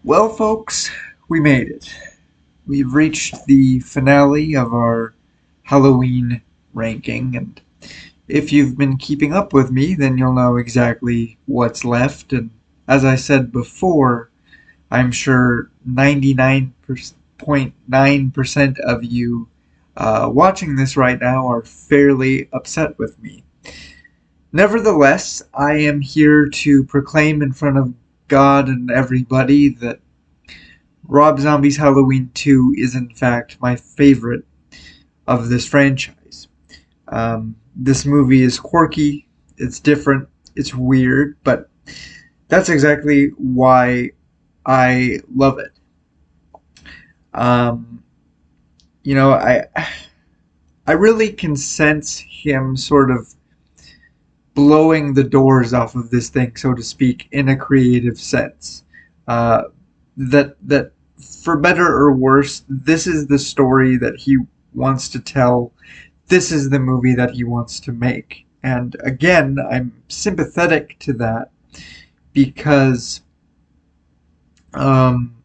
Well, folks, we made it. We've reached the finale of our Halloween ranking, and if you've been keeping up with me, then you'll know exactly what's left. And as I said before, I'm sure 99.9% of you watching this right now are fairly upset with me. Nevertheless, I am here to proclaim in front of God and everybody that Rob Zombie's Halloween 2 is in fact my favorite of this franchise. This movie is quirky, it's different, it's weird, but that's exactly why I love it. Um, you know, I really can sense him sort of blowing the doors off of this thing, so to speak, in a creative sense. That for better or worse, this is the story that he wants to tell. This is the movie that he wants to make. And again, I'm sympathetic to that because um,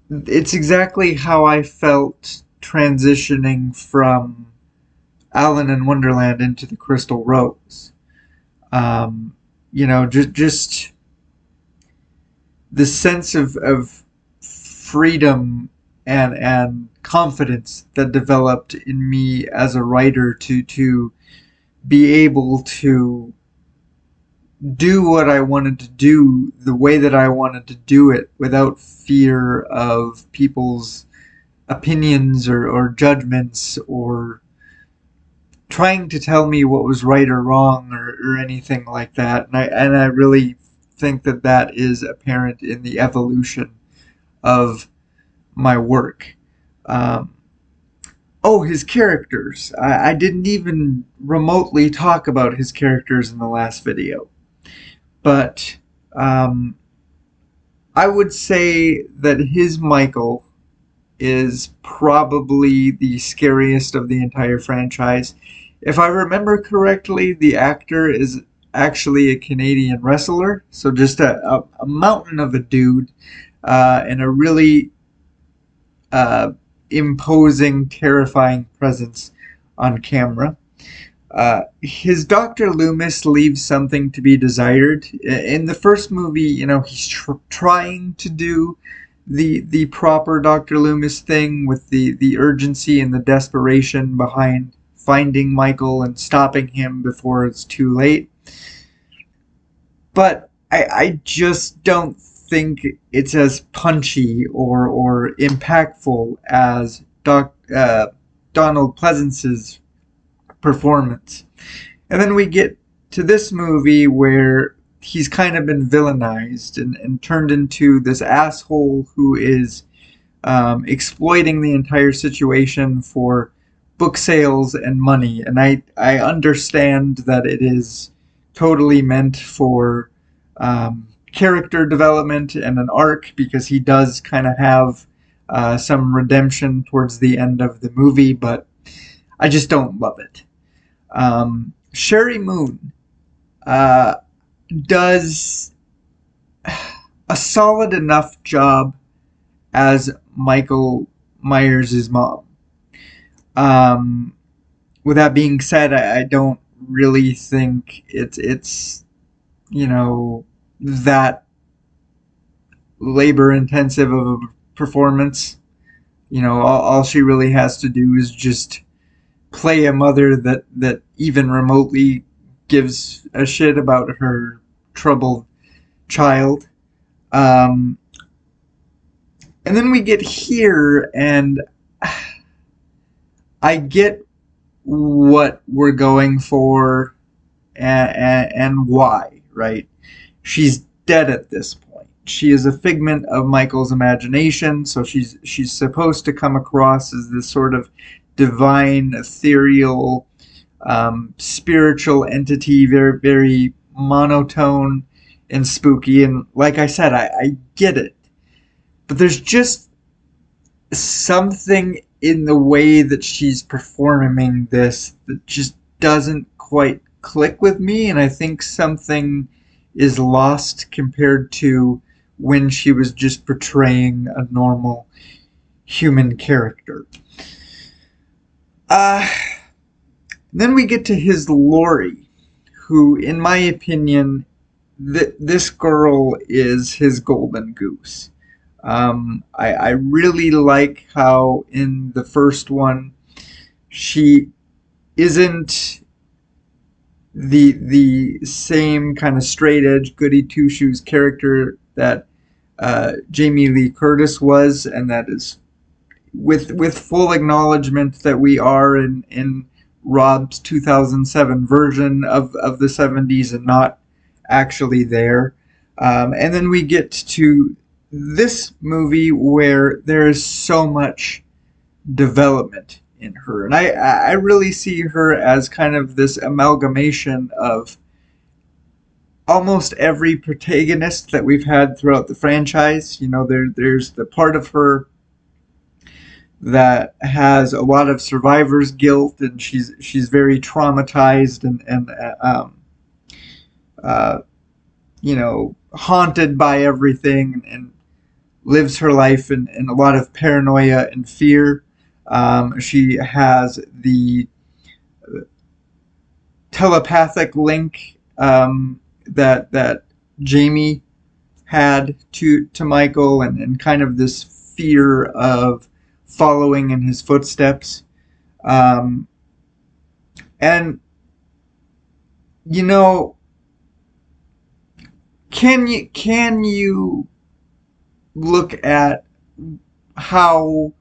it's exactly how I felt transitioning from Allen in Wonderland into the Crystal Rose. Just the sense of freedom and confidence that developed in me as a writer to be able to do what I wanted to do the way that I wanted to do it without fear of people's opinions or judgments or trying to tell me what was right or wrong or anything like that. And I really think that that is apparent in the evolution of my work. Um, his characters. I didn't even remotely talk about his characters in the last video. But um, I would say that his Michael is probably the scariest of the entire franchise. If I remember correctly, the actor is actually a Canadian wrestler, so just a mountain of a dude and a really uh, imposing, terrifying presence on camera. His Dr. Loomis leaves something to be desired. In the first movie, he's trying to do the proper Dr. Loomis thing with the urgency and the desperation behind finding Michael and stopping him before it's too late. But I just don't think it's as punchy or impactful as Donald Pleasance's performance. And then we get to this movie where he's kind of been villainized and turned into this asshole who is exploiting the entire situation for book sales and money. And I understand that it is totally meant for character development and an arc because he does kind of have some redemption towards the end of the movie, but I just don't love it. Sherry Moon uh, does a solid enough job as Michael Myers' mom. Um, with that being said, I don't really think it's that labor intensive of a performance. All she really has to do is just play a mother that even remotely gives a shit about her troubled child. Um, and then we get here, and I get what we're going for and why, right? She's dead at this point. She is a figment of Michael's imagination, so she's supposed to come across as this sort of divine, ethereal, spiritual entity, very, very monotone and spooky. And like I said, I get it. But there's just something in the way that she's performing this that just doesn't quite click with me. And I think something is lost compared to when she was just portraying a normal human character. Uh, then we get to his Lori, who, in my opinion, this girl is his golden goose. I really like how in the first one she isn't the same kind of straight edge goody two shoes character that Jamie Lee Curtis was, and that is with full acknowledgement that we are in Rob's 2007 version of the 70s and not actually there. And then we get to this movie where there is so much development in her. And I really see her as kind of this amalgamation of almost every protagonist that we've had throughout the franchise. You know, there's the part of her that has a lot of survivor's guilt, and she's very traumatized and you know, haunted by everything, and lives her life in a lot of paranoia and fear. She has the telepathic link that Jamie had to Michael, and kind of this fear of following in his footsteps. And you know, can you look at how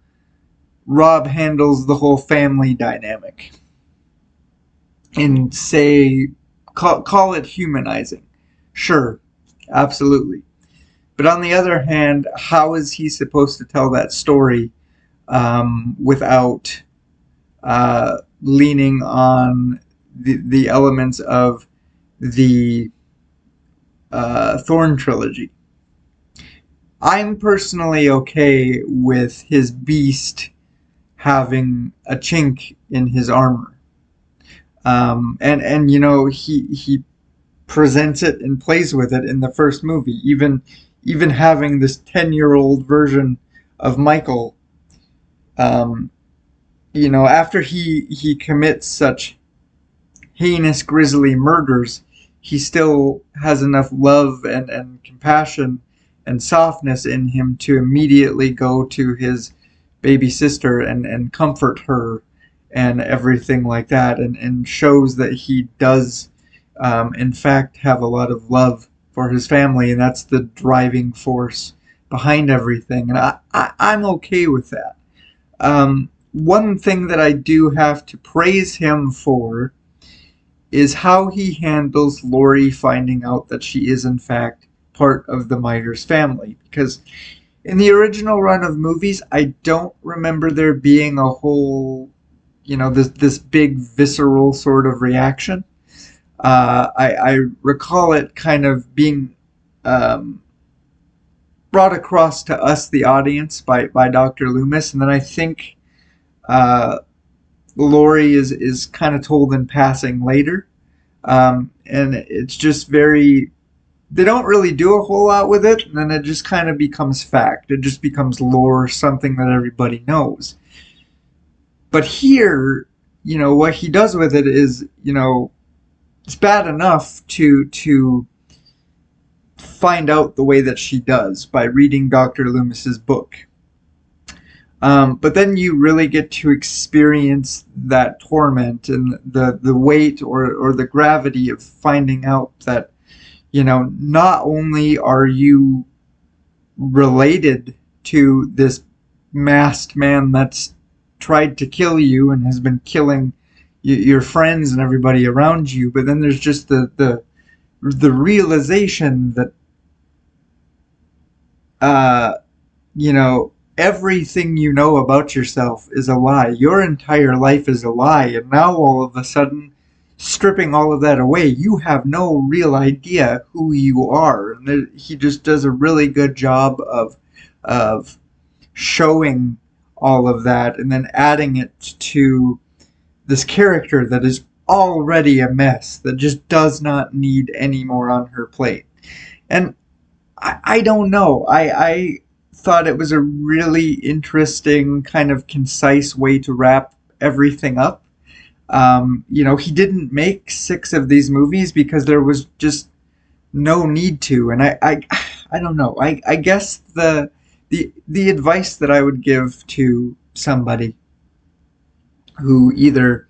Rob handles the whole family dynamic and say, call it humanizing? Sure, absolutely. But on the other hand, how is he supposed to tell that story without leaning on the elements of the Thorn trilogy? I'm personally okay with his beast having a chink in his armor. And you know, he presents it and plays with it in the first movie. Even having this 10-year-old version of Michael, you know, after he commits such heinous, grisly murders, he still has enough love and compassion and softness in him to immediately go to his baby sister and comfort her and everything like that, and shows that he does in fact have a lot of love for his family, and that's the driving force behind everything. And I'm okay with that. One thing that I do have to praise him for is how he handles Lori finding out that she is in fact part of the Myers family. Because in the original run of movies, I don't remember there being a whole, you know, this big visceral sort of reaction. I recall it kind of being brought across to us, the audience, by Dr. Loomis, and then I think Lori is kind of told in passing later, and it's just very. They don't really do a whole lot with it, and then it just kind of becomes fact. It just becomes lore, something that everybody knows. But here, you know, what he does with it is, you know, it's bad enough to find out the way that she does by reading Dr. Loomis's book. But then you really get to experience that torment and the weight or the gravity of finding out that, you know, not only are you related to this masked man that's tried to kill you and has been killing your friends and everybody around you, but then there's just the realization that you know, everything you know about yourself is a lie. Your entire life is a lie, and now all of a sudden, stripping all of that away, you have no real idea who you are. And he just does a really good job of showing all of that and then adding it to this character that is already a mess that just does not need any more on her plate. And I don't know. I thought it was a really interesting, kind of concise way to wrap everything up. He didn't make 6 of these movies because there was just no need to. And I don't know. I guess the advice that I would give to somebody who either,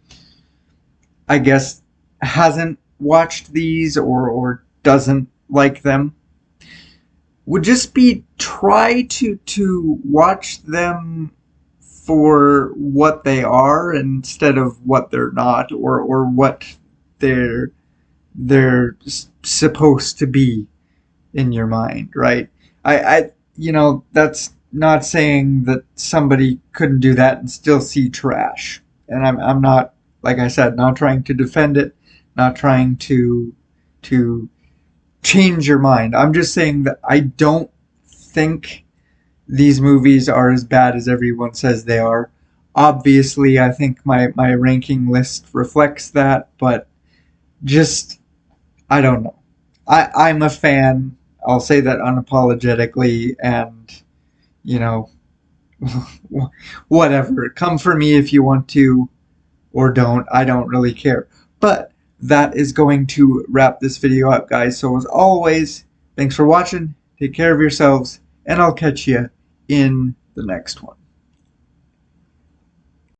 I guess, hasn't watched these or doesn't like them would just be try to watch them for what they are instead of what they're not, or what they're supposed to be in your mind, right? That's not saying that somebody couldn't do that and still see trash. And I'm not, like I said, not trying to defend it, not trying to change your mind. I'm just saying that I don't think these movies are as bad as everyone says they are. Obviously, I think my ranking list reflects that, but just, I don't know. I'm a fan. I'll say that unapologetically, and, you know, whatever. Come for me if you want to, or don't. I don't really care. But that is going to wrap this video up, guys. So as always, thanks for watching. Take care of yourselves, and I'll catch you in the next one.